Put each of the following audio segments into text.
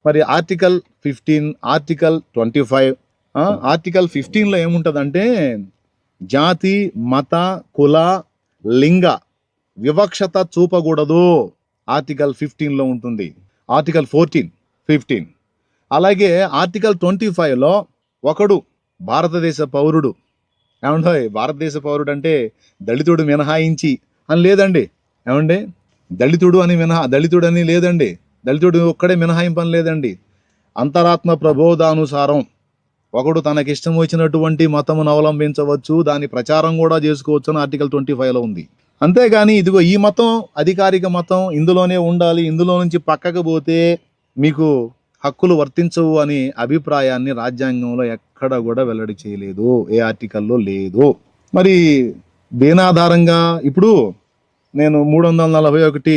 మరి article 15, article 25, article 15లో ఏముంటదంటే జాతి, మత, కుల, లింగ వివక్షత చూపకూడదు. ఆర్టికల్ 15లో ఉంటుంది. ఆర్టికల్ 15. అలాగే ఆర్టికల్ 25లో ఒకడు భారతదేశ పౌరుడు, ఏమంటే భారతదేశ పౌరుడు అంటే దళితుడు మినహాయించి అని లేదండి. ఏమండి, దళితుడు అని లేదండి. దళితుడు ఒక్కడే మినహాయింపని లేదండి. అంతరాత్మ ప్రబోధానుసారం ఒకడు తనకిష్టం వచ్చినటువంటి మతమును అవలంబించవచ్చు, దాని ప్రచారం కూడా చేసుకోవచ్చు అని ఆర్టికల్ 25లో ఉంది. అంతేగాని ఇదిగో ఈ మతం అధికారిక మతం, ఇందులోనే ఉండాలి, ఇందులో నుంచి పక్కకు పోతే మీకు హక్కులు వర్తించవు అనే అభిప్రాయాన్ని రాజ్యాంగంలో ఎక్కడ కూడా వెల్లడి చేయలేదు, ఏ ఆర్టికల్లో లేదు. మరి దేనాధారంగా ఇప్పుడు నేను 341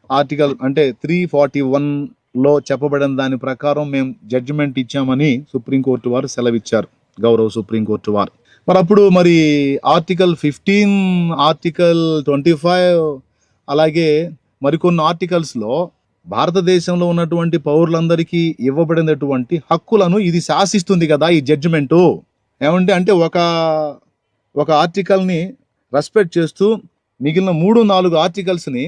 ఆర్టికల్ అంటే 341లో చెప్పబడిన దాని ప్రకారం మేము జడ్జిమెంట్ ఇచ్చామని సుప్రీంకోర్టు వారు సెలవిచ్చారు, గౌరవ సుప్రీంకోర్టు వారు. మరి అప్పుడు మరి ఆర్టికల్ 15, ఆర్టికల్ 25 అలాగే మరికొన్ని ఆర్టికల్స్లో భారతదేశంలో ఉన్నటువంటి పౌరులందరికీ ఇవ్వబడినటువంటి హక్కులను ఇది శాసిస్తుంది కదా ఈ జడ్జిమెంటు. ఏమంటే అంటే ఒక ఆర్టికల్ని రెస్పెక్ట్ చేస్తూ మిగిలిన 3-4 ఆర్టికల్స్ని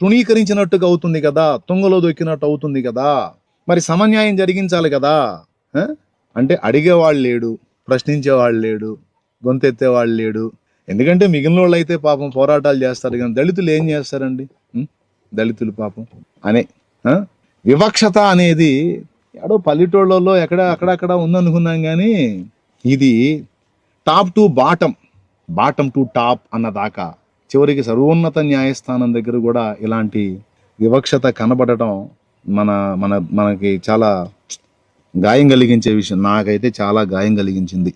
తృణీకరించినట్టుగా అవుతుంది కదా, తుంగలో దొక్కినట్టు అవుతుంది కదా. మరి సమన్యాయం జరిగించాలి కదా. అంటే అడిగేవాళ్ళు లేడు, ప్రశ్నించేవాళ్ళు లేడు, గొంతెత్తేవాళ్ళు లేడు. ఎందుకంటే మిగిలిన వాళ్ళు అయితే పాపం పోరాటాలు చేస్తారు, కానీ దళితులు ఏం చేస్తారండి? దళితులు పాపం అనే వివక్షత అనేది ఎక్కడో పల్లెటూళ్ళలో అక్కడక్కడ ఉందనుకున్నాం, కానీ ఇది top to bottom to top అన్నదాకా చివరికి సర్వోన్నత న్యాయస్థానం దగ్గర కూడా ఇలాంటి వివక్షత కనబడటం మనకి చాలా గాయం కలిగించే విషయం. నాకైతే చాలా గాయం కలిగించింది.